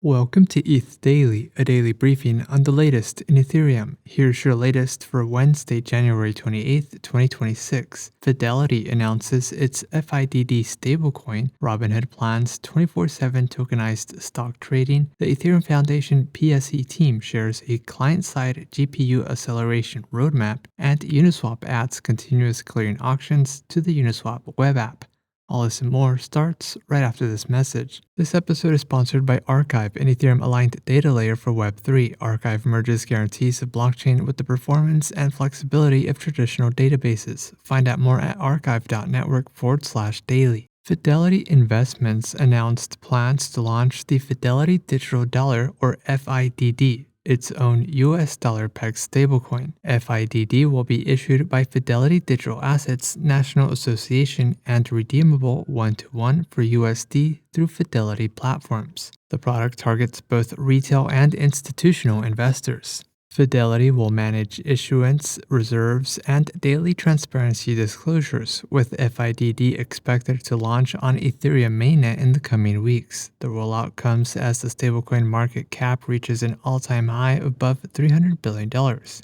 Welcome to ETH Daily, a daily briefing on the latest in Ethereum. Here's your latest for Wednesday, January 28th, 2026. Fidelity announces its FIDD stablecoin. Robinhood plans 24/7 tokenized stock trading. The Ethereum Foundation PSE team shares a client-side GPU acceleration roadmap, and Uniswap adds continuous clearing auctions to the Uniswap web app. All this and more starts right after this message. This episode is sponsored by Archive, an Ethereum-aligned data layer for Web3. Archive merges guarantees of blockchain with the performance and flexibility of traditional databases. Find out more at archive.network/daily. Fidelity Investments announced plans to launch the Fidelity Digital Dollar, or FIDD, its own US dollar-pegged stablecoin. FIDD will be issued by Fidelity Digital Assets National Association and redeemable 1-to-1 for USD through Fidelity platforms. The product targets both retail and institutional investors. Fidelity will manage issuance, reserves, and daily transparency disclosures, with FIDD expected to launch on Ethereum mainnet in the coming weeks. The rollout comes as the stablecoin market cap reaches an all-time high above $300 billion,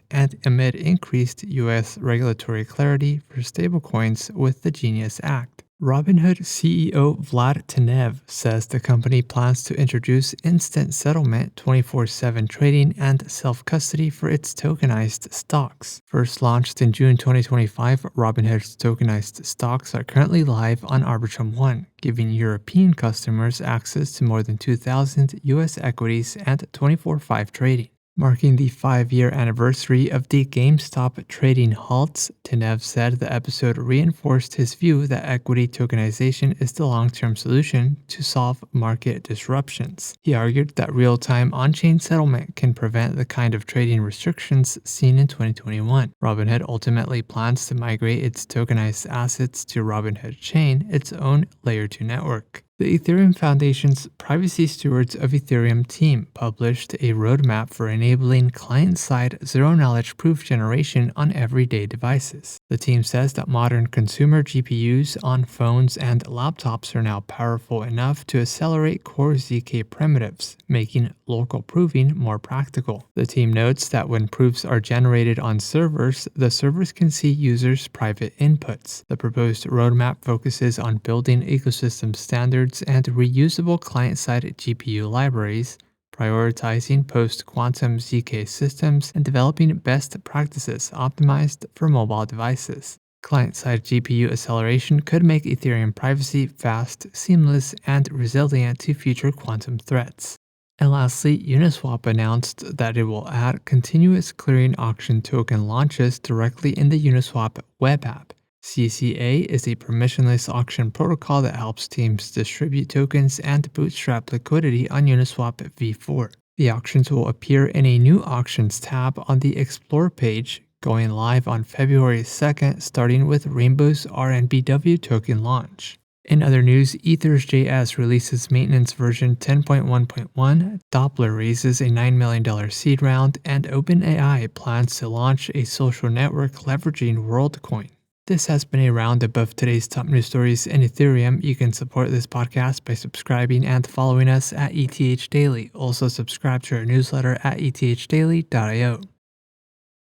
and amid increased U.S. regulatory clarity for stablecoins with the Genius Act. Robinhood CEO Vlad Tenev says the company plans to introduce instant settlement, 24/7 trading, and self-custody for its tokenized stocks. First launched in June 2025, Robinhood's tokenized stocks are currently live on Arbitrum One, giving European customers access to more than 2,000 U.S. equities and 24/5 trading. Marking the 5-year anniversary of the GameStop trading halts, Tenev said the episode reinforced his view that equity tokenization is the long-term solution to solve market disruptions. He argued that real-time on-chain settlement can prevent the kind of trading restrictions seen in 2021. Robinhood ultimately plans to migrate its tokenized assets to Robinhood Chain, its own Layer 2 network. The Ethereum Foundation's Privacy Stewards of Ethereum team published a roadmap for enabling client-side zero-knowledge proof generation on everyday devices. The team says that modern consumer GPUs on phones and laptops are now powerful enough to accelerate core ZK primitives, making local proving more practical. The team notes that when proofs are generated on servers, the servers can see users' private inputs. The proposed roadmap focuses on building ecosystem standards and reusable client-side GPU libraries, prioritizing post-quantum ZK systems, and developing best practices optimized for mobile devices. Client-side GPU acceleration could make Ethereum privacy fast, seamless, and resilient to future quantum threats. And lastly, Uniswap announced that it will add continuous clearing auction token launches directly in the Uniswap web app. CCA is a permissionless auction protocol that helps teams distribute tokens and bootstrap liquidity on Uniswap v4. The auctions will appear in a new auctions tab on the Explore page, going live on February 2nd, starting with Rainbow's RNBW token launch. In other news, Ethers.js releases maintenance version 10.1.1, Doppler raises a $9 million seed round, and OpenAI plans to launch a social network leveraging WorldCoin. This has been a roundup of today's top news stories in Ethereum. You can support this podcast by subscribing and following us at ETH Daily. Also subscribe to our newsletter at ethdaily.io.